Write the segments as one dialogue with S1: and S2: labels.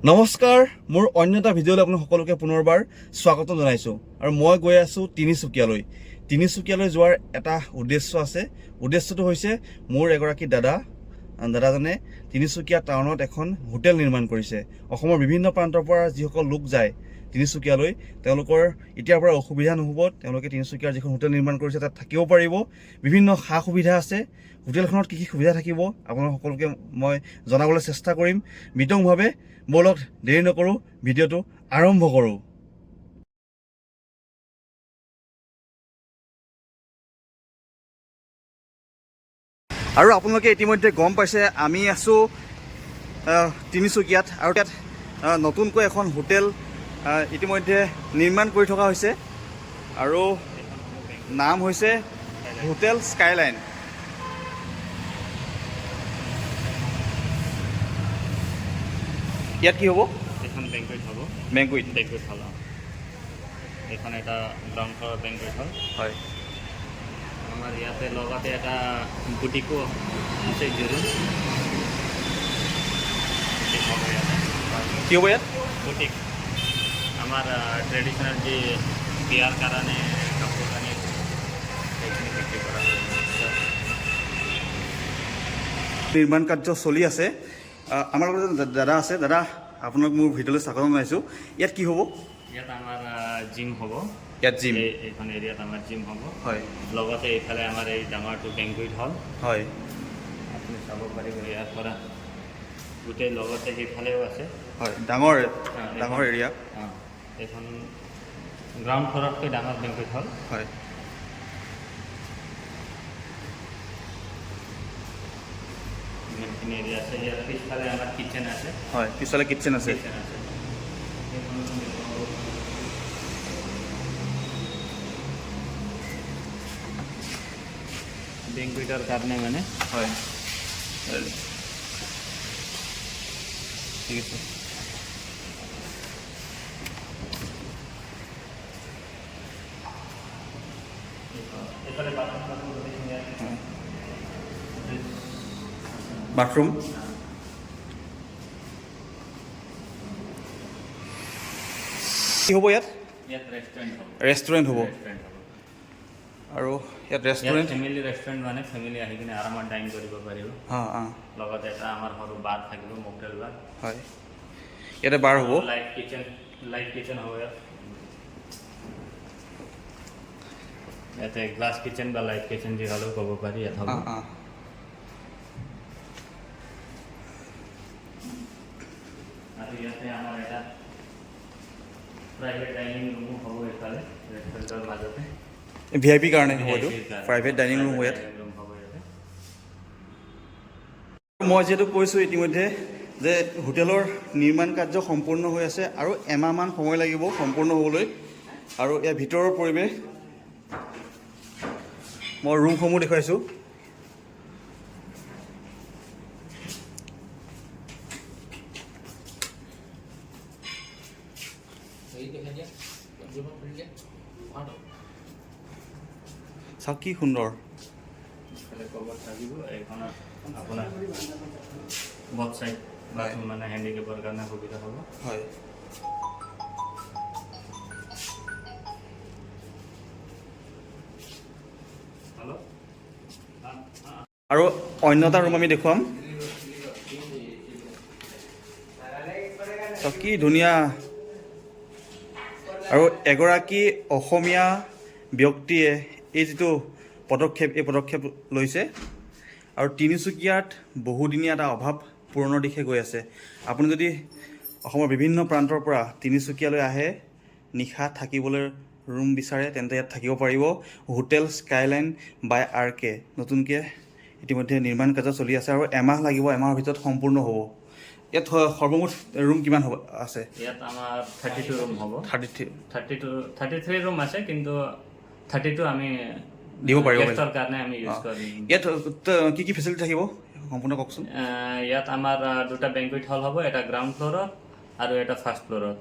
S1: নমস্কাৰ, মোৰ অন্য এটা ভিডিঅ'লৈ আপোনালোক সকলোকে পুনৰবাৰ স্বাগতম জনাইছোঁ। আৰু মই গৈ আছোঁ তিনিচুকীয়ালৈ। তিনিচুকীয়ালৈ যোৱাৰ এটা উদ্দেশ্য আছে। উদ্দেশ্যটো হৈছে মোৰ এগৰাকী দাদাজনে তিনিচুকীয়া টাউনত এখন হোটেল নিৰ্মাণ কৰিছে। অসমৰ বিভিন্ন প্ৰান্তৰ পৰা যিসকল লোক যায় তিনিচুকীয়ালৈ, তেওঁলোকৰ এতিয়াৰ পৰা অসুবিধা নহ'ব। তেওঁলোকে তিনিচুকীয়াৰ যিখন হোটেল নিৰ্মাণ কৰিছে তাত থাকিব পাৰিব। বিভিন্ন সা সুবিধা আছে। হোটেলখনত কি কি সুবিধা থাকিব আপোনালোক সকলোকে মই জনাবলৈ চেষ্টা কৰিম বিতংভাৱে। বলক দেৰি নকৰোঁ, ভিডিঅ'টো আৰম্ভ কৰোঁ। আৰু আপোনালোকে ইতিমধ্যে গম পাইছে আমি আছোঁ তিনিচুকীয়াত, আৰু তাত নতুনকৈ এখন হোটেল ইতিমধ্যে নিৰ্মাণ কৰি থকা হৈছে, আৰু নাম হৈছে হোটেল স্কাইলাইন। ইয়াত কি হ'ব?
S2: এখন বেংকুৱেট হ'ব।
S1: বেংকুৱেট
S2: হল। এখন এটা গ্ৰাউণ্ড ফ্ল'ৰ বেংকুৱেট হল।
S1: হয়।
S2: আমাৰ ইয়াতে লগতে এটা বুটিকো আছে, জৰুৰ বুটিক হ'ব ইয়াতে।
S1: কি হ'ব ইয়াত?
S2: বুটিক আমাৰ ট্ৰেডিশ্যনেল যি বিয়াৰ কাৰণে কাপোৰ কানি সেইখিনি বিক্ৰী কৰা হয়।
S1: নিৰ্মাণ কাৰ্য চলি আছে। আমাৰ লগত দাদা আছে। দাদা, আপোনাক মোৰ ভিডিঅ'লৈ স্বাগতম জনাইছোঁ। ইয়াত কি হ'ব?
S2: ইয়াত আমাৰ জিম হ'ব।
S1: ইয়াত জিম?
S2: এইখন এৰিয়াত আমাৰ জিম হ'ব।
S1: হয়।
S2: লগতে এইফালে আমাৰ এই ডাঙৰটো বেংকুৱেট হল।
S1: হয়।
S2: আপুনি চাব পাৰিব ইয়াৰ পৰা গোটেই লগতে সেইফালেও আছে।
S1: হয়, ডাঙৰ এৰিয়া।
S2: এইখন গ্ৰাউণ্ড ফ্ল'ৰতকৈ ডাঙৰ বেংকুৱেট হল।
S1: হয়।
S2: ইমানখিনি এৰিয়া আছে। ইয়াৰ পিছফালে আমাৰ কিটচেন আছে।
S1: হয়, পিছফালে কিটচেন আছে।
S2: বেংকুৱেটৰ কাৰণে মানে।
S1: হয়, ঠিক আছে।
S2: এইফালে
S1: বাথৰুম। কি হ'ব ইয়াত?
S2: ইয়াত ৰেষ্টুৰেণ্ট হ'ব।
S1: ৰেষ্টুৰেণ্ট হ'ব। আৰু ইয়াত ৰেষ্টুৰেণ্ট,
S2: ফেমিলি ৰেষ্টুৰেণ্ট মানে ফেমিলি আহি কিনে আৰামত ডাইন কৰিব পাৰিব। লগতে এটা আমাৰ সৰু বাৰ থাকিব, মকটেল বাৰ।
S1: হয়, ইয়াতে বাৰ হ'ব।
S2: লাইট কিচেন হ'ব ইয়াত। ইয়াতে গ্লাছ কিচেন বা লাইট কিচেন যি হ'লেও ক'ব পাৰি ইয়াত হ'ব। আৰু ইয়াতে আমাৰ এটা প্ৰাইভেট ডাইনিং ৰুমো হ'ব এইফালে ৰেষ্টুৰেণ্টৰ মাজতে।
S1: VIP কাৰণে হ'ব এইটো, প্ৰাইভেট ডাইনিং ৰুম হ'ব ইয়াত। মই যিহেতু কৈছোঁ ইতিমধ্যে যে হোটেলৰ নিৰ্মাণ কাৰ্য সম্পূৰ্ণ হৈ আছে আৰু এমাহমান সময় লাগিব সম্পূৰ্ণ হ'বলৈ। আৰু ইয়াৰ ভিতৰৰ পৰিৱেশ মই ৰুমসমূহ দেখুৱাইছোঁ। চাওক কি সুন্দৰ।
S2: থাকিব এইখনত আপোনাৰ বথ চাইড বাথৰুম মানে হেণ্ডিকেপৰ কাৰণে সুবিধা হ'ব।
S1: হয়। আৰু অন্য এটা ৰুম আমি দেখুৱাম। চাওক কি ধুনীয়া। আৰু এগৰাকী অসমীয়া ব্যক্তিয়ে এই যিটো পদক্ষেপ লৈছে, আৰু তিনিচুকীয়াত বহুদিনীয়া এটা অভাৱ পূৰণৰ দিশে গৈ আছে। আপুনি যদি অসমৰ বিভিন্ন প্ৰান্তৰ পৰা তিনিচুকীয়ালৈ আহে, নিশা থাকিবলৈ ৰুম বিচাৰে, তেন্তে ইয়াত থাকিব পাৰিব। হোটেল স্কাইলাইন বাই RK নতুনকৈ ইতিমধ্যে নিৰ্মাণ কাৰ্য চলি আছে, আৰু এমাহ লাগিব, এমাহৰ ভিতৰত সম্পূৰ্ণ হ'ব। ইয়াত সৰ্বমুঠ ৰুম কিমান হ'ব আছে?
S2: ইয়াত আমাৰ 32 ৰুম হ'ব। 33 ৰুম আছে, কিন্তু 32 আমি
S1: দিব পাৰিব
S2: কাৰণে আমি ইউজ কৰিম।
S1: ইয়াত কি কি ফেচিলিটি থাকিব সম্পূৰ্ণ কওকচোন।
S2: ইয়াত আমাৰ দুটা বেংকুৱেট হল হ'ব, এটা গ্ৰাউণ্ড ফ্ল'ৰত আৰু এটা ফাৰ্ষ্ট ফ্ল'ৰত।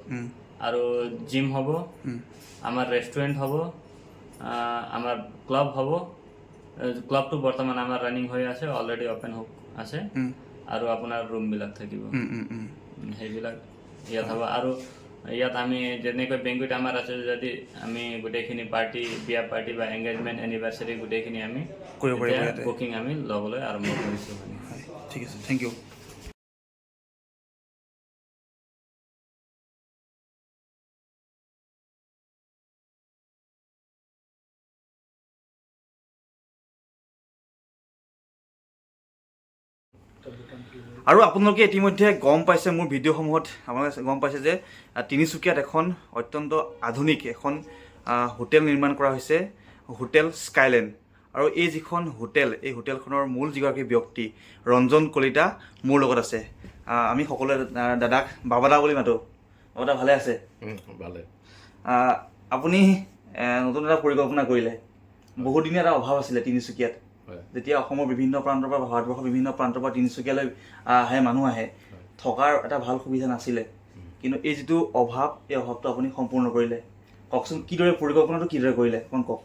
S2: আৰু জিম হ'ব, আমাৰ ৰেষ্টুৰেণ্ট হ'ব, আমাৰ ক্লাব হ'ব। ক্লাবটো বৰ্তমান আমাৰ ৰানিং হৈ আছে, অলৰেডি অপেন আছে। আৰু আপোনাৰ ৰুমবিলাক থাকিব সেইবিলাক ইয়াত হ'ব আৰু ইয়াত আমি যেনেকৈ বেংকুৱেট আমাৰ আছে যদি আমি গোটেইখিনি পাৰ্টি বিয়া পাৰ্টি বা এংগেজমেণ্ট এনিভাৰ্চাৰী গোটেইখিনি আমি
S1: কৰিব পাৰিব
S2: এতিয়া
S1: ইয়াতে।
S2: বুকিং আমি ল'বলৈ আৰম্ভ কৰিছোঁ মানে
S1: হয়, ঠিক আছে, থেংক ইউ। আৰু আপোনালোকে ইতিমধ্যে গম পাইছে মোৰ ভিডিঅ'সমূহত আপোনালোকে গম পাইছে যে তিনিচুকীয়াত এখন অত্যন্ত আধুনিক এখন হোটেল নিৰ্মাণ কৰা হৈছে, হোটেল স্কাইলেণ্ড। আৰু এই যিখন হোটেল, এই হোটেলখনৰ মূল যিগৰাকী ব্যক্তি ৰঞ্জন কলিতা মোৰ লগত আছে। আমি সকলোৱে দাদাক বাবাদা বুলি মাতোঁ। বাবাদা ভালে আছে?
S3: ভালে।
S1: আপুনি নতুন এটা পৰিকল্পনা কৰিলে। বহুদিনীয়া এটা অভাৱ আছিলে তিনিচুকীয়াত। যেতিয়া অসমৰ বিভিন্ন প্ৰান্তৰ পৰা ভাৰতবৰ্ষৰ বিভিন্ন প্ৰান্তৰ পৰা তিনিচুকীয়ালৈ মানুহ আহে, থকাৰ এটা ভাল সুবিধা নাছিলে, কিন্তু এই যিটো অভাৱ, এই অভাৱটো আপুনি সম্পূৰ্ণ কৰিলে। কওকচোন কিদৰে পৰিকল্পনাটো কিদৰে কৰিলে অকণ কওক।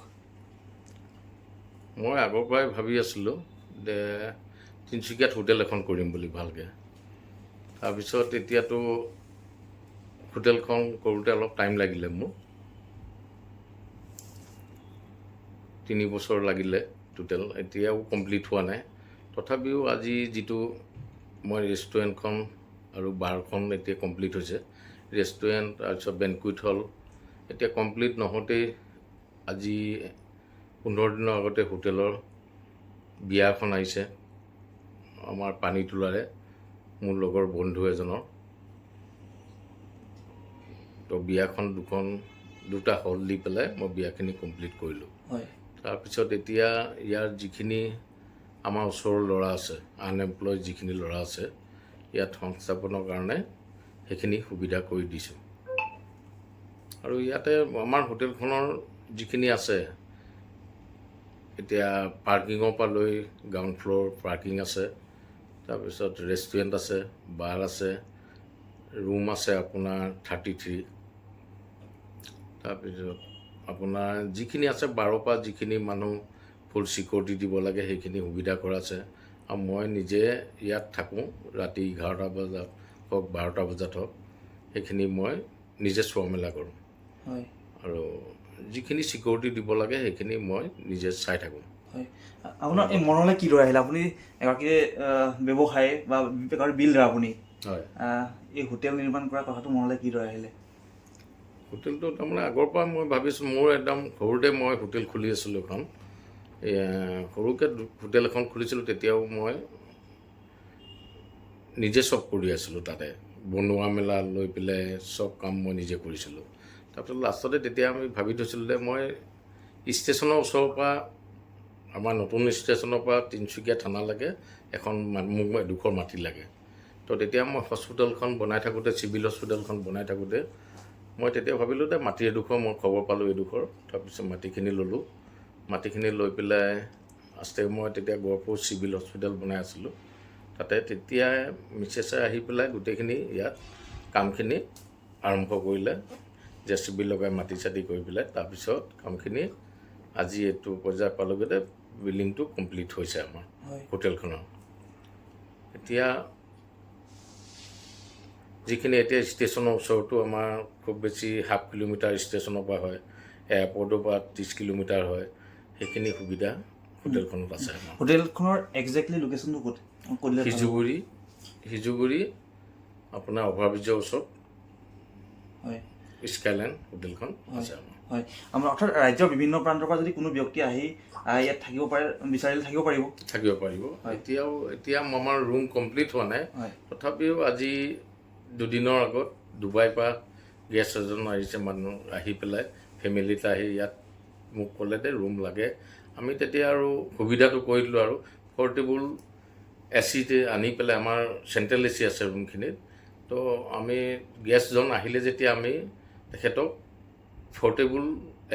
S3: মই আগৰ পৰাই ভাবি আছিলোঁ যে তিনিচুকীয়াত হোটেল এখন কৰিম বুলি ভালকৈ। তাৰপিছত এতিয়াতো হোটেলখন কৰোঁতে অলপ টাইম লাগিলে মোৰ, 3 বছৰ লাগিলে টোটেল, এতিয়াও কমপ্লিট হোৱা নাই। তথাপিও আজি যিটো মই ৰেষ্টুৰেণ্টখন আৰু বাৰখন এতিয়া কমপ্লিট হৈছে, ৰেষ্টুৰেণ্ট তাৰপিছত বেংকুৱেট হল এতিয়া কমপ্লিট নহওঁতেই আজি 15 দিনৰ আগতে হোটেলৰ বিয়া এখন আহিছে আমাৰ পানীতোলাৰে মোৰ লগৰ বন্ধু এজনৰ। তো বিয়াখন দুটা হল দি পেলাই মই বিয়াখিনি কমপ্লিট কৰিলোঁ। তাৰপিছত এতিয়া ইয়াৰ যিখিনি আমাৰ ওচৰৰ ল'ৰা আছে, আনএমপ্লয়ড যিখিনি ল'ৰা আছে, ইয়াত সংস্থাপনৰ কাৰণে সেইখিনি সুবিধা কৰি দিছোঁ। আৰু ইয়াতে আমাৰ হোটেলখনৰ যিখিনি আছে, এতিয়া পাৰ্কিঙৰ পৰা লৈ গ্ৰাউণ্ড ফ্ল'ৰ পাৰ্কিং আছে, তাৰপিছত ৰেষ্টুৰেণ্ট আছে, বাৰ আছে, ৰুম আছে আপোনাৰ 33, তাৰপিছত আপোনাৰ যিখিনি আছে 12 পৰা যিখিনি মানুহ ফুল চিকিউৰিটি দিব লাগে সেইখিনি সুবিধা কৰা আছে। আৰু মই নিজে ইয়াত থাকোঁ, ৰাতি 11টা বজাত হওক 12টা বজাত হওক, সেইখিনি মই নিজে চোৱা মেলা কৰোঁ। আৰু যিখিনি চিকিউৰিটি দিব লাগে সেইখিনি মই নিজে চাই থাকোঁ।
S1: আপোনাৰ এই মনলৈ কিদৰে আহিলে? আপুনি এগৰাকী ব্যৱসায়ী বা বিল্ডাৰ আপুনি,
S3: হয়,
S1: এই হোটেল নিৰ্মাণ কৰা কথাটো মনলৈ কিদৰে আহিলে?
S3: হোটেলটো তাৰমানে আগৰ পৰা মই ভাবিছোঁ, মোৰ একদম সৰুতে মই হোটেল খুলি আছিলোঁ এখন, সৰুকৈ হোটেল এখন খুলিছিলোঁ। তেতিয়াও মই নিজে চব কৰি আছিলোঁ, তাতে বনোৱা মেলা লৈ পেলাই চব কাম মই নিজে কৰিছিলোঁ। তাৰপিছত লাষ্টতে তেতিয়া আমি ভাবি থৈছিলোঁ যে মই ষ্টেচনৰ ওচৰৰ পৰা, আমাৰ নতুন ষ্টেচনৰ পৰা তিনিচুকীয়া থানালৈকে এখন মোক এডোখৰ মাটি লাগে। তো তেতিয়া মই হস্পিটেলখন বনাই থাকোঁতে, চিভিল হস্পিটেলখন বনাই থাকোঁতে মই তেতিয়া ভাবিলোঁ যে মাটি এডোখৰ, মই খবৰ পালোঁ এডোখৰ। তাৰপিছত মাটিখিনি ল'লোঁ। মাটিখিনি লৈ পেলাই আস্তে মই তেতিয়া গহপুৰ চিভিল হস্পিটেল বনাই আছিলোঁ তাতে। তেতিয়া মিছেছে আহি পেলাই গোটেইখিনি ইয়াত কামখিনি আৰম্ভ কৰিলে, JCB লগাই মাটি চাটি কৰি পেলাই। তাৰপিছত কামখিনি আজি এইটো পৰ্যায় পালোগৈ যে বিল্ডিংটো কমপ্লিট হৈছে আমাৰ হোটেলখনৰ। এতিয়া যিখিনি এতিয়া ষ্টেচনৰ ওচৰতো আমাৰ খুব বেছি 1/2 কিলোমিটাৰ ষ্টেচনৰ পৰা হয়, এয়াৰপৰ্টৰ পৰা 30 কিলোমিটাৰ হয়, সেইখিনি সুবিধা হোটেলখনত আছে।
S1: হোটেলখনৰ একজেক্টলি লোকেশ্যনটো ক'ত?
S3: সিজুগুৰি আপোনাৰ অভাৰব্ৰিজৰ ওচৰত স্কাইলেণ্ড হোটেলখন আছে আমাৰ।
S1: হয়, আমাৰ অৰ্থাৎ ৰাজ্যৰ বিভিন্ন প্ৰান্তৰ পৰা যদি কোনো ব্যক্তি আহি ইয়াত থাকিব পাৰে, বিচাৰিলে থাকিব পাৰিব। এতিয়া আমাৰ ৰুম কমপ্লিট হোৱা নাই, তথাপিও আজি 2 দিনৰ আগত ডুবাইৰ পৰা গেষ্ট এজন আহিছে, মানুহ আহি পেলাই ফেমিলিত আহি ইয়াত মোক ক'লে যে ৰুম লাগে। আমি তেতিয়া আৰু সুবিধাটো কৰি দিলোঁ, আৰু পৰ্টেবল AC আনি পেলাই, আমাৰ চেণ্ট্ৰেল AC আছে ৰুমখিনিত। তো আমি গেষ্টজন আহিলে যেতিয়া আমি তেখেতক পৰ্টেবল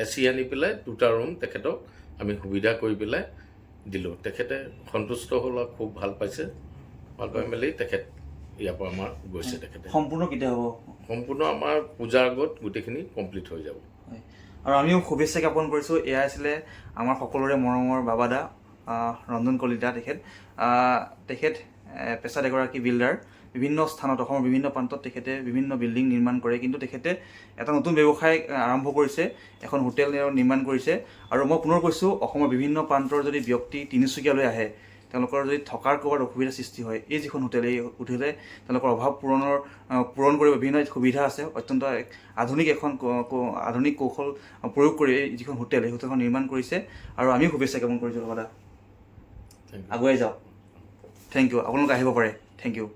S1: AC আনি পেলাই 2টা ৰুম তেখেতক আমি সুবিধা কৰি পেলাই দিলোঁ। তেখেতে সন্তুষ্ট হ'ল আৰু খুব ভাল পাইছে। ভাল পাই মেলি তেখেত ইয়াৰ পৰা আমাৰ গৈছে। তেখেতে সম্পূৰ্ণ কেতিয়া হ'ব?
S3: সম্পূৰ্ণ আমাৰ পূজাৰ আগত গোটেইখিনি কমপ্লিট হৈ যাব।
S1: আৰু আমিও শুভেচ্ছা জ্ঞাপন কৰিছোঁ। এয়া আছিলে আমাৰ সকলোৰে মৰমৰ বাবাদা ৰঞ্জন কলিতা। তেখেত পেছাত এগৰাকী বিল্ডাৰ।
S4: বিভিন্ন স্থানত অসমৰ বিভিন্ন প্ৰান্তত তেখেতে বিভিন্ন বিল্ডিং নিৰ্মাণ কৰে, কিন্তু তেখেতে এটা নতুন ব্যৱসায় আৰম্ভ কৰিছে, এখন হোটেল নিৰ্মাণ কৰিছে। আৰু মই পুনৰ কৈছোঁ, অসমৰ বিভিন্ন প্ৰান্তৰ যদি ব্যক্তি তিনিচুকীয়ালৈ আহে, তেওঁলোকৰ যদি থকাৰ ক'ৰবাত অসুবিধাৰ সৃষ্টি হয়, এই যিখন হোটেল, এই হোটেলে তেওঁলোকৰ অভাৱ পূৰণ কৰিব বিভিন্ন সুবিধা আছে। অত্যন্ত আধুনিক আধুনিক কৌশল প্ৰয়োগ কৰি এই যিখন হোটেল, এই হোটেলখন নিৰ্মাণ কৰিছে। আৰু আমিও শুভেচ্ছা জ্ঞাপন কৰিছোঁ দাদা, আগুৱাই যাওক। থেংক ইউ, আপোনালোক আহিব পাৰে। Thank U.